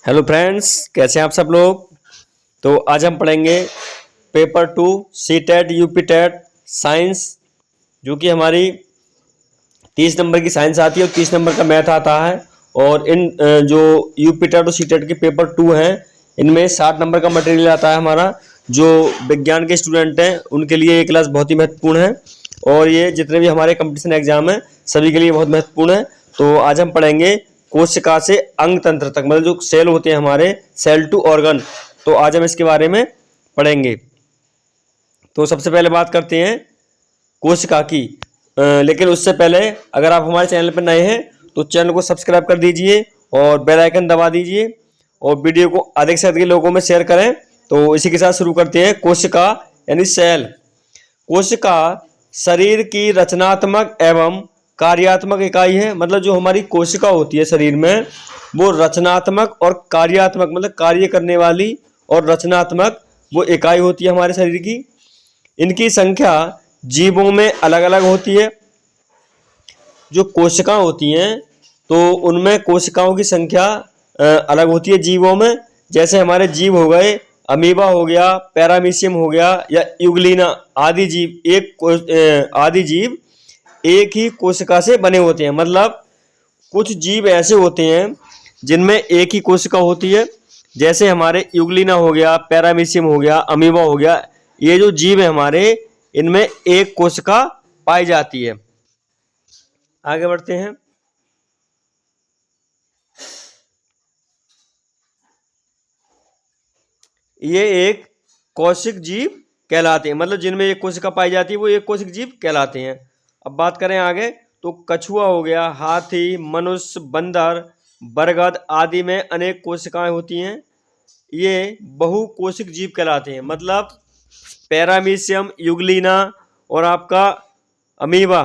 Hello friends, कैसे हैं आप सब लोग। तो आज हम पढ़ेंगे पेपर 2 सीटेट यूपीटेट साइंस, जो कि हमारी 30 नंबर की साइंस आती है और 30 नंबर का मैथ आता है। और इन जो यूपीटेट और सीटेट के पेपर 2 हैं, इनमें 60 नंबर का मटेरियल आता है हमारा। जो विज्ञान के स्टूडेंट हैं उनके लिए ये क्लास बहुत ही महत्वपूर्ण है, और ये जितने भी हमारे कंपटीशन एग्जाम हैं सभी के लिए बहुत महत्वपूर्ण है। तो आज हम पढ़ेंगे कोशिका से अंग तंत्र तक, मतलब जो सेल होते हैं हमारे, सेल टू ऑर्गन। तो आज हम इसके बारे में पढ़ेंगे। तो सबसे पहले बात करते हैं कोशिका की। लेकिन उससे पहले अगर आप हमारे चैनल पर नए हैं तो चैनल को सब्सक्राइब कर दीजिए और बेल आइकन दबा दीजिए, और वीडियो को अधिक से अधिक लोगों में शेयर करें। तो इसी के साथ शुरू करते हैं। कोशिका यानी सेल। कोशिका शरीर की रचनात्मक एवं कार्यात्मक इकाई है। मतलब जो हमारी कोशिका होती है शरीर में, वो रचनात्मक और कार्यात्मक, मतलब कार्य करने वाली और रचनात्मक वो इकाई होती है हमारे शरीर की। इनकी संख्या जीवों में अलग अलग होती है। जो कोशिका होती हैं तो उनमें कोशिकाओं की संख्या अलग होती है जीवों में। जैसे हमारे जीव हो गए, अमीबा हो गया, पैरामीशियम हो गया या यूग्लिना आदि जीव। आदि जीव एक ही कोशिका से बने होते हैं। मतलब कुछ जीव ऐसे होते हैं जिनमें एक ही कोशिका होती है। जैसे हमारे यूग्लिना हो गया, पैरामीशियम हो गया, अमीबा हो गया, ये जो जीव है हमारे, इनमें एक कोशिका पाई जाती है। आगे बढ़ते हैं। ये एक कोशिक जीव कहलाते हैं। मतलब जिनमें एक कोशिका पाई जाती है वो एक कोशिक जीव कहलाते हैं। अब बात करें आगे, तो कछुआ हो गया, हाथी, मनुष्य, बंदर, बरगद आदि में अनेक कोशिकाएं होती हैं। ये बहुकोशिक जीव कहलाते हैं। मतलब पैरामीशियम, यूग्लिना और आपका अमीबा,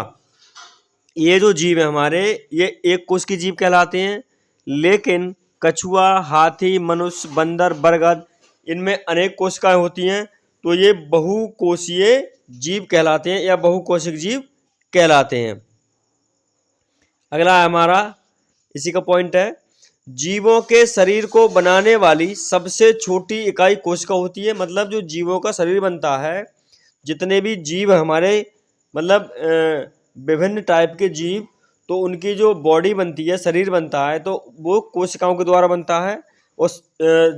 ये जो जीव है हमारे, ये एक कोश की जीव कहलाते हैं। लेकिन कछुआ, हाथी, मनुष्य, बंदर, बरगद, इनमें अनेक कोशिकाएं होती हैं, तो ये बहुकोशीय जीव कहलाते हैं या बहुकोशिक जीव कहलाते हैं। अगला है हमारा, इसी का पॉइंट है, जीवों के शरीर को बनाने वाली सबसे छोटी इकाई कोशिका होती है। मतलब जो जीवों का शरीर बनता है, जितने भी जीव हमारे, मतलब विभिन्न टाइप के जीव, तो उनकी जो बॉडी बनती है, शरीर बनता है, तो वो कोशिकाओं के द्वारा बनता है। उस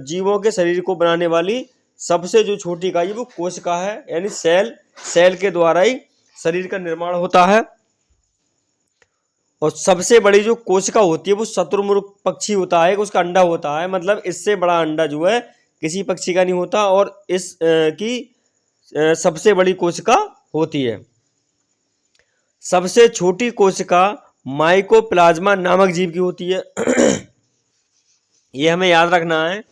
जीवों के शरीर को बनाने वाली सबसे जो छोटी इकाई है वो कोशिका है, यानी सेल। सेल के द्वारा ही शरीर का निर्माण होता है। और सबसे बड़ी जो कोशिका होती है वो शुतुरमुर्ग पक्षी होता है, उसका अंडा होता है। मतलब इससे बड़ा अंडा जो है किसी पक्षी का नहीं होता, और इस की सबसे बड़ी कोशिका होती है। सबसे छोटी कोशिका माइकोप्लाज्मा नामक जीव की होती है। ये हमें याद रखना है।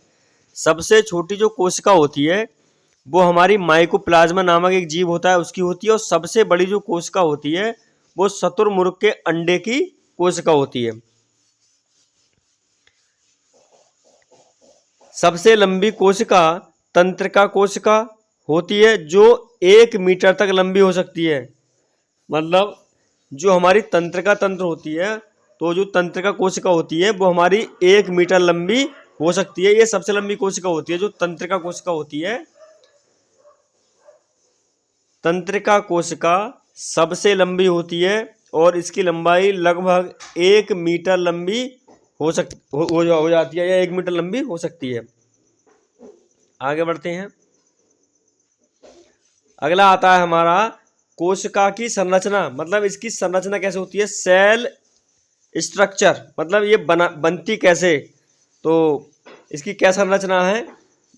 सबसे छोटी जो कोशिका होती है वो हमारी माइकोप्लाज्मा नामक एक जीव होता है, उसकी होती है। और सबसे बड़ी जो कोशिका होती है वो शुतुरमुर्ग के अंडे की कोशिका होती है। सबसे लंबी कोशिका तंत्रिका कोशिका होती है, जो 1 मीटर तक लंबी हो सकती है। मतलब जो हमारी तंत्रिका तंत्र होती है, तो जो तंत्रिका कोशिका होती है वो हमारी 1 मीटर लंबी हो सकती है। ये सबसे लंबी कोशिका होती है जो तंत्रिका कोशिका होती है। तंत्रिका कोशिका सबसे लंबी होती है और इसकी लंबाई लगभग 1 मीटर लंबी हो जाती है, या 1 मीटर लंबी हो सकती है। आगे बढ़ते हैं। अगला आता है हमारा कोशिका की संरचना। मतलब इसकी संरचना कैसे होती है, सेल स्ट्रक्चर। मतलब ये बनती कैसे, तो इसकी क्या संरचना है।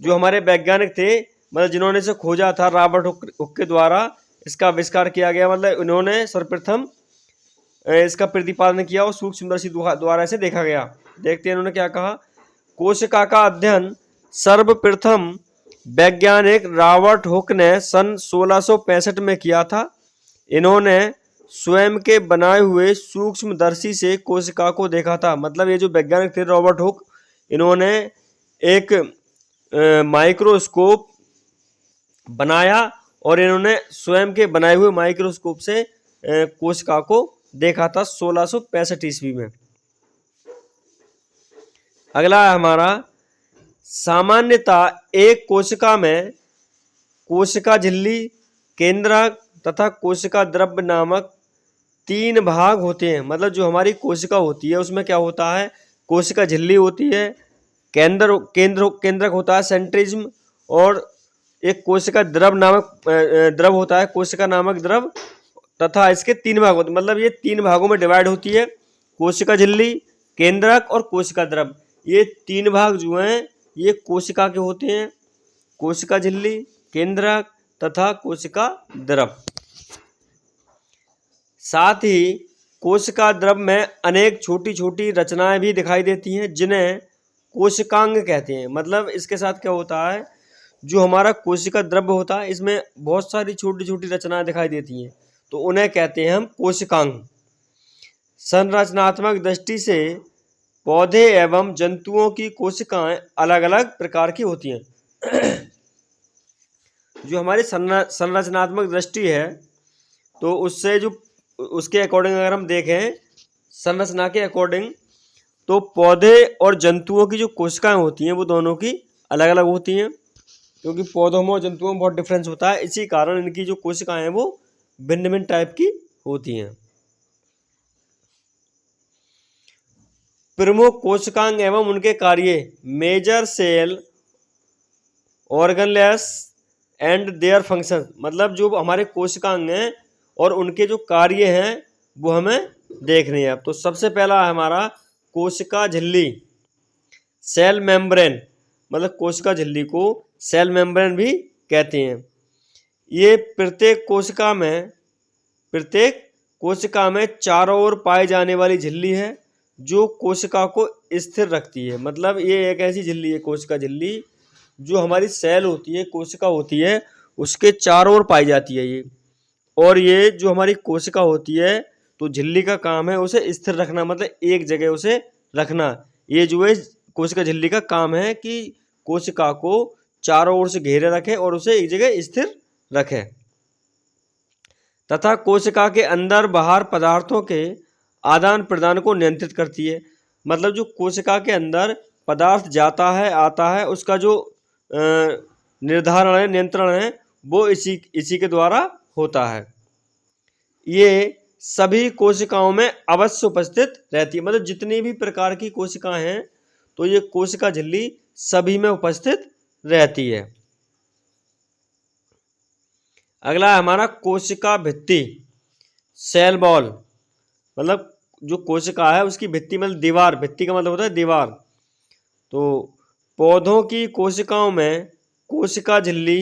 जो हमारे वैज्ञानिक थे, मतलब जिन्होंने इसे खोजा था, रॉबर्ट हुक के द्वारा इसका आविष्कार किया गया। मतलब उन्होंने सर्वप्रथम इसका प्रतिपादन किया और सूक्ष्मदर्शी द्वारा इसे देखा गया। देखते हैं उन्होंने क्या कहा। कोशिका का अध्ययन सर्वप्रथम वैज्ञानिक रॉबर्ट हुक ने सन 1665 में किया था। इन्होंने स्वयं के बनाए हुए सूक्ष्मदर्शी से कोशिका को देखा था। मतलब ये जो वैज्ञानिक थे रॉबर्ट हुक, इन्होंने एक माइक्रोस्कोप बनाया और इन्होंने स्वयं के बनाए हुए माइक्रोस्कोप से कोशिका को देखा था 1665 ईस्वी में। अगला है हमारा सामान्यतः एक कोशिका में कोशिका झिल्ली, केंद्रक तथा कोशिका द्रव्य नामक 3 भाग होते हैं। मतलब जो हमारी कोशिका होती है उसमें क्या होता है, कोशिका झिल्ली होती है, केंद्रक होता है सेंट्रिज्म, और एक कोशिका द्रव नामक द्रव होता है, कोशिका नामक द्रव, तथा इसके 3 भाग होते हैं। मतलब ये 3 भागों में डिवाइड होती है, कोशिका झिल्ली, केंद्रक और कोशिका द्रव। ये 3 भाग जो हैं ये कोशिका के होते हैं, कोशिका झिल्ली, केंद्रक तथा कोशिका द्रव। साथ ही कोशिका द्रव में अनेक छोटी छोटी रचनाएं भी दिखाई देती हैं जिन्हें कोशिकांग कहते हैं। मतलब इसके साथ क्या होता है, जो हमारा कोशिका द्रव होता है इसमें बहुत सारी छोटी छोटी रचनाएं दिखाई देती हैं, तो उन्हें कहते हैं हम कोशिकांग। संरचनात्मक दृष्टि से पौधे एवं जंतुओं की कोशिकाएं अलग अलग प्रकार की होती हैं। जो हमारी संरचनात्मक दृष्टि है तो उससे जो उसके अकॉर्डिंग अगर हम देखें संरचना के अकॉर्डिंग, तो पौधे और जंतुओं की जो कोशिकाएं होती हैं वो दोनों की अलग अलग होती हैं, क्योंकि पौधों में और जंतुओं में बहुत डिफरेंस होता है। इसी कारण इनकी जो कोशिकाएं हैं वो भिन्न भिन्न टाइप की होती हैं। प्रमुख कोशिकांग एवं उनके कार्य, major cell organelles and their function. मतलब जो हमारे कोशिकांग हैं और उनके जो कार्य हैं वो हमें देखने हैं। अब तो सबसे पहला है हमारा कोशिका झिल्ली, सेल मेम्ब्रेन। मतलब कोशिका झिल्ली को सेल मेम्ब्रेन भी कहते हैं। ये प्रत्येक कोशिका में चारों ओर पाई जाने वाली झिल्ली है जो कोशिका को स्थिर रखती है। मतलब ये एक ऐसी झिल्ली है, कोशिका झिल्ली, जो हमारी सेल होती है, कोशिका होती है, उसके चारों ओर पाई जाती है ये। और ये जो हमारी कोशिका होती है तो झिल्ली का काम है उसे स्थिर रखना, मतलब एक जगह उसे रखना। ये जो है कोशिका झिल्ली का काम है कि कोशिका को चारों ओर से घेरे रखे और उसे एक जगह स्थिर रखे, तथा कोशिका के अंदर बाहर पदार्थों के आदान प्रदान को नियंत्रित करती है। मतलब जो कोशिका के अंदर पदार्थ जाता है आता है उसका जो निर्धारण है, नियंत्रण है, वो इसी के द्वारा होता है। ये सभी कोशिकाओं में अवश्य उपस्थित रहती है। मतलब जितनी भी प्रकार की कोशिकाएं हैं तो ये कोशिका झिल्ली सभी में उपस्थित रहती है। अगला है हमारा कोशिका भित्ति, सेल वॉल। मतलब जो कोशिका है उसकी भित्ति मतलब दीवार, भित्ति का मतलब होता है दीवार। तो पौधों की कोशिकाओं में कोशिका झिल्ली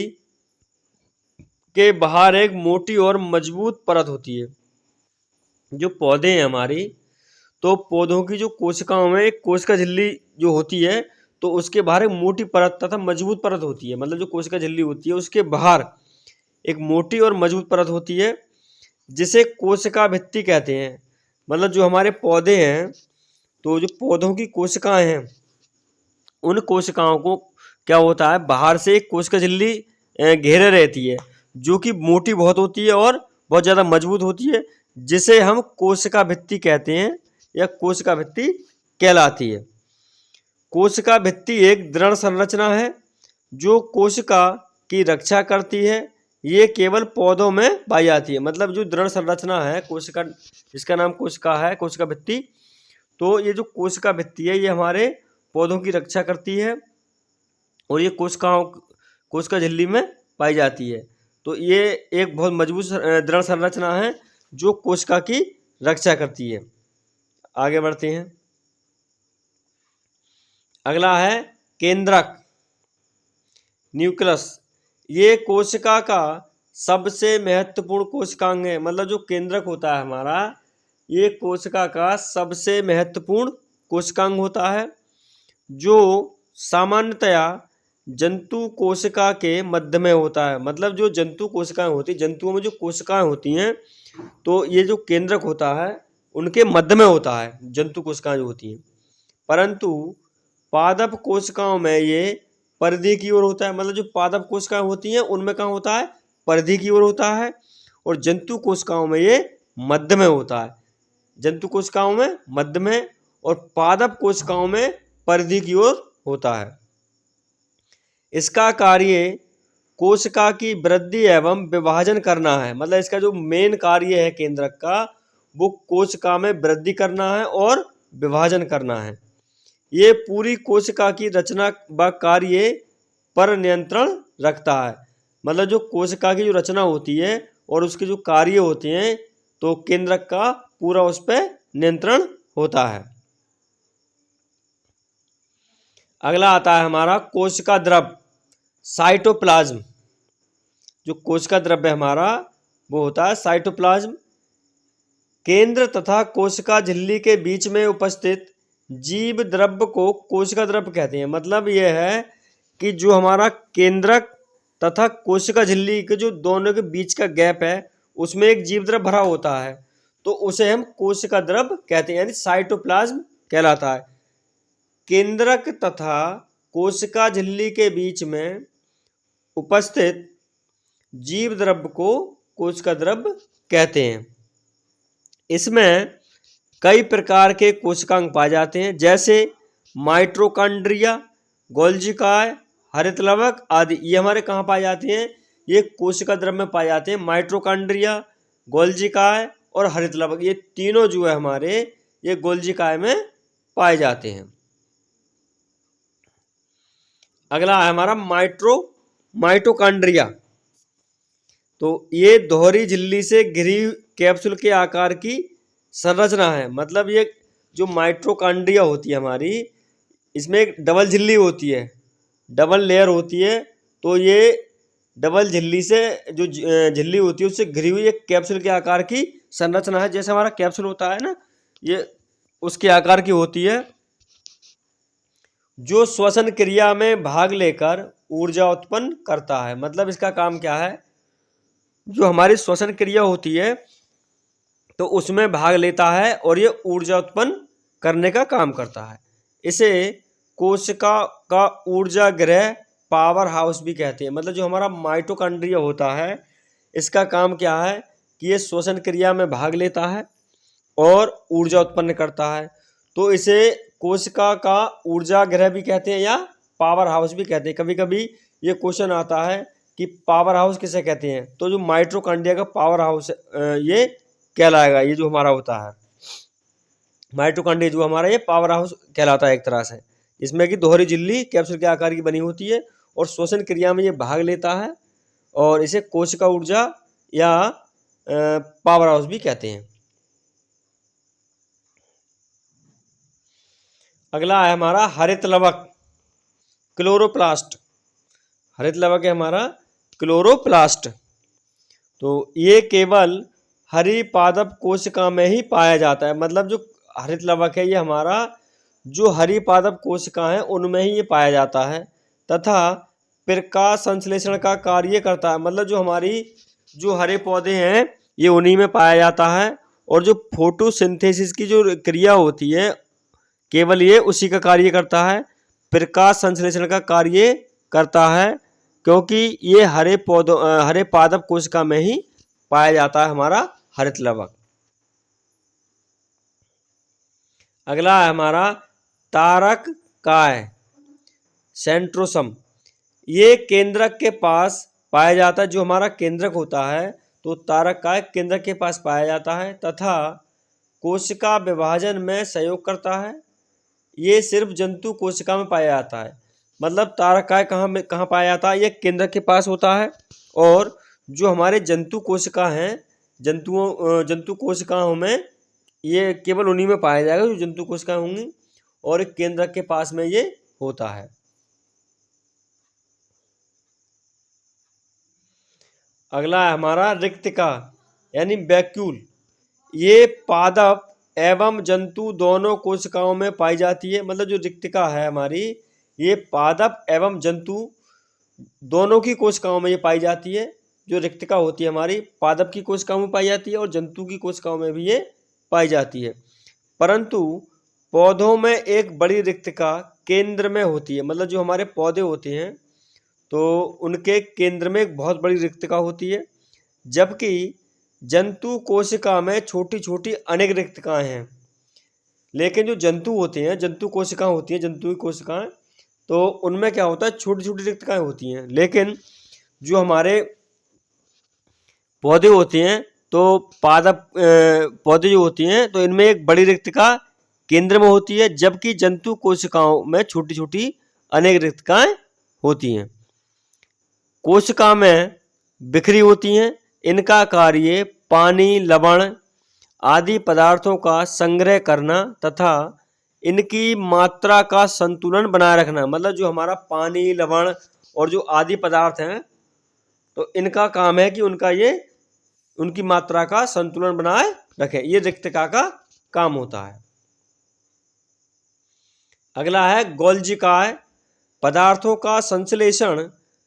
के बाहर एक मोटी और मजबूत परत होती है। जो पौधे हैं हमारी, तो पौधों की जो कोशिकाओं में एक कोशिका झिल्ली जो होती है तो उसके बाहर एक मोटी परत तथा मजबूत परत होती है। मतलब जो कोशिका झिल्ली होती है उसके बाहर एक मोटी और मजबूत परत होती है जिसे कोशिका भित्ति कहते हैं। मतलब जो हमारे पौधे हैं तो जो पौधों की कोशिकाएं हैं उन कोशिकाओं को क्या होता है, बाहर से एक कोशिका झिल्ली घेरे रहती है जो कि मोटी बहुत होती है और बहुत ज़्यादा मजबूत होती है, जिसे हम कोशिका भित्ति कहते हैं या कोशिका भित्ति कहलाती है। कोशिका भित्ति एक दृढ़ संरचना है जो कोशिका की रक्षा करती है। ये केवल पौधों में पाई जाती है। मतलब जो दृढ़ संरचना है कोशिका, जिसका नाम कोशिका है, कोशिका भित्ति, तो ये जो कोशिका भित्ति है ये हमारे पौधों की रक्षा करती है और ये कोशिका झिल्ली में पाई जाती है। तो ये एक बहुत मजबूत दृढ़ संरचना है जो कोशिका की रक्षा करती है। आगे बढ़ते हैं। अगला है केंद्रक, न्यूक्लियस। ये कोशिका का सबसे महत्वपूर्ण कोशिकांग है। मतलब जो केंद्रक होता है हमारा, ये कोशिका का सबसे महत्वपूर्ण कोशिकांग होता है जो सामान्यतया जंतु कोशिका के मध्य में होता है। मतलब जो जंतु कोशिकाएं होती, जंतुओं में जो कोशिकाएं होती हैं तो ये जो केंद्रक होता है उनके मध्य में होता है जंतु कोशिकाएं जो होती हैं। परंतु पादप कोशिकाओं में ये परिधि की ओर होता है। मतलब जो पादप कोशिकाएं होती हैं उनमें कहाँ होता है, परिधि की ओर होता है, और जंतु कोशिकाओं में ये मध्य में होता है। जंतु कोशिकाओं में मध्य में और पादप कोशिकाओं में परिधि की ओर होता है। इसका कार्य कोशिका की वृद्धि एवं विभाजन करना है। मतलब इसका जो मेन कार्य है केंद्रक का, वो कोशिका में वृद्धि करना है और विभाजन करना है। ये पूरी कोशिका की रचना व कार्य पर नियंत्रण रखता है। मतलब जो कोशिका की जो रचना होती है और उसके जो कार्य होते हैं, तो केंद्रक का पूरा उस पर नियंत्रण होता है। अगला आता है हमारा कोशिका द्रव, साइटोप्लाज्म। जो कोशिका द्रव्य हमारा वो होता है साइटोप्लाज्म। केंद्र तथा कोशिका झिल्ली के बीच में उपस्थित जीव द्रव्य को कोशिका द्रव्य कहते हैं। मतलब यह है कि जो हमारा केंद्रक तथा कोशिका झिल्ली के जो दोनों के बीच का गैप है, उसमें एक जीव द्रव्य भरा होता है, तो उसे हम कोशिका द्रव्य कहते हैं, यानी साइटोप्लाज्म कहलाता है। केंद्रक तथा कोशिका झिल्ली के बीच में उपस्थित जीव द्रव्य को कोशिका द्रव्य कहते हैं। इसमें कई प्रकार के कोशिकांग पाए जाते हैं, जैसे माइटोकॉन्ड्रिया, गोल्जिकाय, हरित लवक आदि। ये हमारे कहाँ पाए जाते हैं? ये कोशिका द्रव्य में पाए जाते हैं। माइटोकॉन्ड्रिया, गोल्जिकाय और हरित लवक, ये तीनों जो है हमारे, ये गोल्जिकाय में पाए जाते हैं। अगला है हमारा माइटोकॉन्ड्रिया। तो ये दोहरी झिल्ली से घिरी कैप्सूल के आकार की संरचना है। मतलब ये जो माइटोकॉन्ड्रिया होती है हमारी, इसमें एक डबल झिल्ली होती है, डबल लेयर होती है। तो ये डबल झिल्ली से जो झिल्ली होती है उससे घिरी हुई एक कैप्सूल के आकार की संरचना है। जैसे हमारा कैप्सूल होता है ना, ये उसके आकार की होती है, जो श्वसन क्रिया में भाग लेकर ऊर्जा उत्पन्न करता है। मतलब इसका काम क्या है? जो हमारी श्वसन क्रिया होती है तो उसमें भाग लेता है और ये ऊर्जा उत्पन्न करने का काम करता है। इसे कोशिका का ऊर्जा गृह, पावर हाउस भी कहते हैं। मतलब जो हमारा माइटोकॉन्ड्रिया होता है, इसका काम क्या है कि ये श्वसन क्रिया में भाग लेता है और ऊर्जा उत्पन्न करता है। तो इसे कोशिका का ऊर्जा गृह भी कहते हैं या पावर हाउस भी कहते हैं। कभी कभी ये क्वेश्चन आता है कि पावर हाउस किसे कहते हैं, तो जो माइटोकॉन्ड्रिया का पावर हाउस ये कहलाएगा। ये जो हमारा होता है माइटोकॉन्ड्रिया, जो हमारा ये पावर हाउस कहलाता है एक तरह से। इसमें कि दोहरी झिल्ली कैप्सूल के आकार की बनी होती है और श्वसन क्रिया में ये भाग लेता है, और इसे कोशिका ऊर्जा या पावर हाउस भी कहते हैं। अगला है हमारा हरित लवक, क्लोरोप्लास्ट। हरित लवक है हमारा क्लोरोप्लास्ट। तो ये केवल हरी पादप कोशिका में ही पाया जाता है। मतलब जो हरित लवक है ये हमारा जो हरी पादप कोशिका है उनमें ही ये पाया जाता है, तथा प्रकाश संश्लेषण का कार्य करता है। मतलब जो हमारी जो हरे पौधे हैं ये उन्हीं में पाया जाता है, और जो फोटोसिंथेसिस की जो क्रिया होती है केवल ये उसी का कार्य करता है, प्रकाश संश्लेषण का कार्य करता है, क्योंकि ये हरे पादप कोशिका में ही पाया जाता है हमारा हरित लवक। अगला है हमारा तारक काय, सेंट्रोसम। ये केंद्रक के पास पाया जाता है। जो हमारा केंद्रक होता है तो तारक काय केंद्रक के पास पाया जाता है, तथा कोशिका विभाजन में सहयोग करता है। ये सिर्फ जंतु कोशिका में पाया जाता है। मतलब तारक काय कहाँ पाया जाता है? ये केंद्रक के पास होता है, और जो हमारे जंतु कोशिका हैं, जंतु कोशिकाओं में ये केवल उन्हीं में पाया जाएगा जो जंतु कोशिकाएं होंगी, और केंद्रक के पास में ये होता है। अगला है हमारा रिक्तिका यानी वैक्यूल। ये पादप एवं जंतु दोनों कोशिकाओं में पाई जाती है। मतलब जो रिक्तिका है हमारी, ये पादप एवं जंतु दोनों की कोशिकाओं में ये पाई जाती है। जो रिक्तिका होती है हमारी पादप की कोशिकाओं में पाई जाती है और जंतु की कोशिकाओं में भी ये पाई जाती है। परंतु पौधों में एक बड़ी रिक्तिका केंद्र में होती है। मतलब जो हमारे पौधे होते हैं तो उनके केंद्र में एक बहुत बड़ी रिक्तिका होती है, जबकि जंतु कोशिका में छोटी छोटी अनेक रिक्तिकाएं हैं। लेकिन जो जंतु होते हैं, जंतु कोशिकाएं होती हैं, जंतु की कोशिकाएं, तो उनमें क्या होता है, छोटी छोटी रिक्तकाएं होती हैं। लेकिन जो हमारे पौधे होते हैं, तो पादप पौधे जो होती हैं, तो इनमें एक बड़ी रिक्तका केंद्र में होती है, जबकि जंतु कोशिकाओं में छोटी छोटी अनेक रिक्तकाएं होती हैं। कोशिका में बिखरी होती हैं। इनका कार्य पानी, लवण आदि पदार्थों का संग्रह करना तथा इनकी मात्रा का संतुलन बनाए रखना। मतलब जो हमारा पानी, लवण और जो आदि पदार्थ हैं, तो इनका काम है कि उनकी मात्रा का संतुलन बनाए रखें। ये रिक्तका का काम होता है। अगला है गोल्जी काय। पदार्थों का संश्लेषण,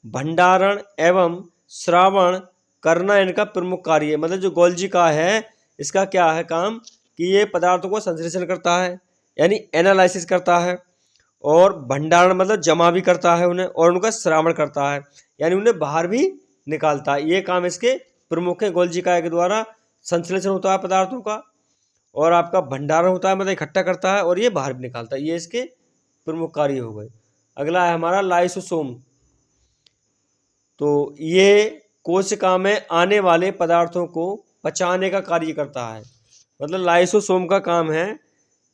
भंडारण एवं श्रावण करना इनका प्रमुख कार्य है। मतलब जो गोल्जी काय है, इसका क्या है काम कि ये पदार्थों को संश्लेषण करता है, यानी एनालिसिस करता है, और भंडारण मतलब जमा भी करता है उन्हें, और उनका श्रावण करता है, यानी उन्हें बाहर भी निकालता है। ये काम इसके प्रमुख है। गोल्जी काय के द्वारा संश्लेषण होता है पदार्थों का, और आपका भंडारण होता है, मतलब इकट्ठा करता है, और ये बाहर भी निकालता है। ये इसके प्रमुख कार्य हो गए। अगला है हमारा लाइसोसोम। तो ये कोशिका में आने वाले पदार्थों को पचाने का कार्य करता है। मतलब लाइसोसोम का काम है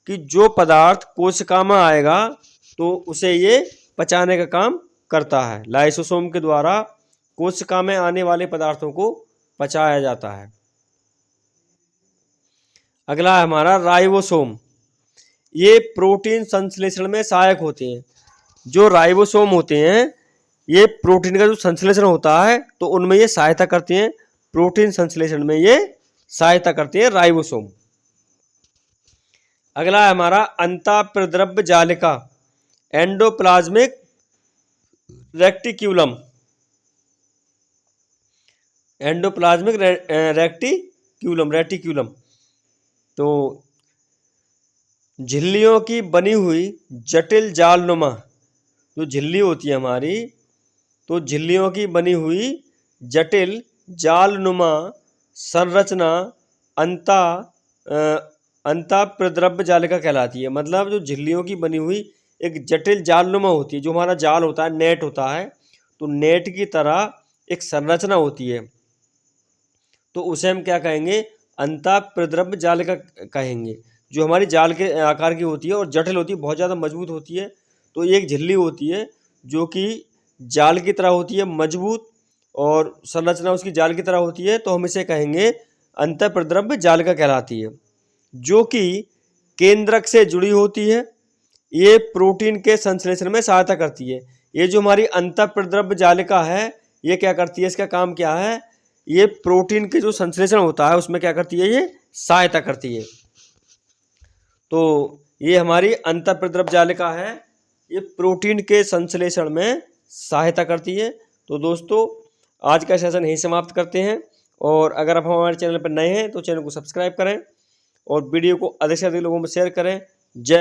कि जो पदार्थ कोशिका में आएगा, तो उसे ये पचाने का काम करता है। लाइसोसोम के द्वारा कोशिका में आने वाले पदार्थों को पचाया जाता है। अगला है हमारा राइबोसोम। ये प्रोटीन संश्लेषण में सहायक होते हैं। जो राइबोसोम होते हैं, ये प्रोटीन का जो संश्लेषण होता है, तो उनमें ये सहायता करते हैं। प्रोटीन संश्लेषण में ये सहायता करते हैं राइबोसोम। अगला है हमारा अंतःप्रद्रव्य जालिका, एंडोप्लाज्मिक रेटिक्यूलम। एंडोप्लाज्मिक रेटिक्यूलम तो झिल्लियों की बनी हुई जटिल जालनुमा, जो झिल्ली होती है हमारी, तो झिल्लियों की बनी हुई जटिल जालनुमा संरचना अंतःप्रद्रव्य जालिका कहलाती है। मतलब जो झिल्लियों की बनी हुई एक जटिल जालनुमा होती है, जो हमारा जाल होता है, नेट होता है, तो नेट की तरह एक संरचना होती है, तो उसे हम क्या कहेंगे, अंतःप्रद्रव्य जालिका कहेंगे। जो हमारी जाल के आकार की होती है और जटिल होती है, बहुत ज़्यादा मजबूत होती है। तो ये एक झिल्ली होती है जो कि जाल की तरह होती है, मजबूत, और संरचना उसकी जाल की तरह होती है, तो हम इसे कहेंगे अंतःप्रद्रव्य जालिका कहलाती है। जो कि केंद्रक से जुड़ी होती है। ये प्रोटीन के संश्लेषण में सहायता करती है। ये जो हमारी अंतःप्रद्रव्य जालिका है, ये क्या करती है, इसका काम क्या है, ये प्रोटीन के जो संश्लेषण होता है उसमें क्या करती है, ये सहायता करती है। तो ये हमारी अंतःप्रद्रव्य जालिका है, ये प्रोटीन के संश्लेषण में सहायता करती है। तो दोस्तों, आज का सेशन यहीं समाप्त करते हैं, और अगर आप हमारे चैनल पर नए हैं तो चैनल को सब्सक्राइब करें और वीडियो को अधिक से अधिक लोगों में शेयर करें। जय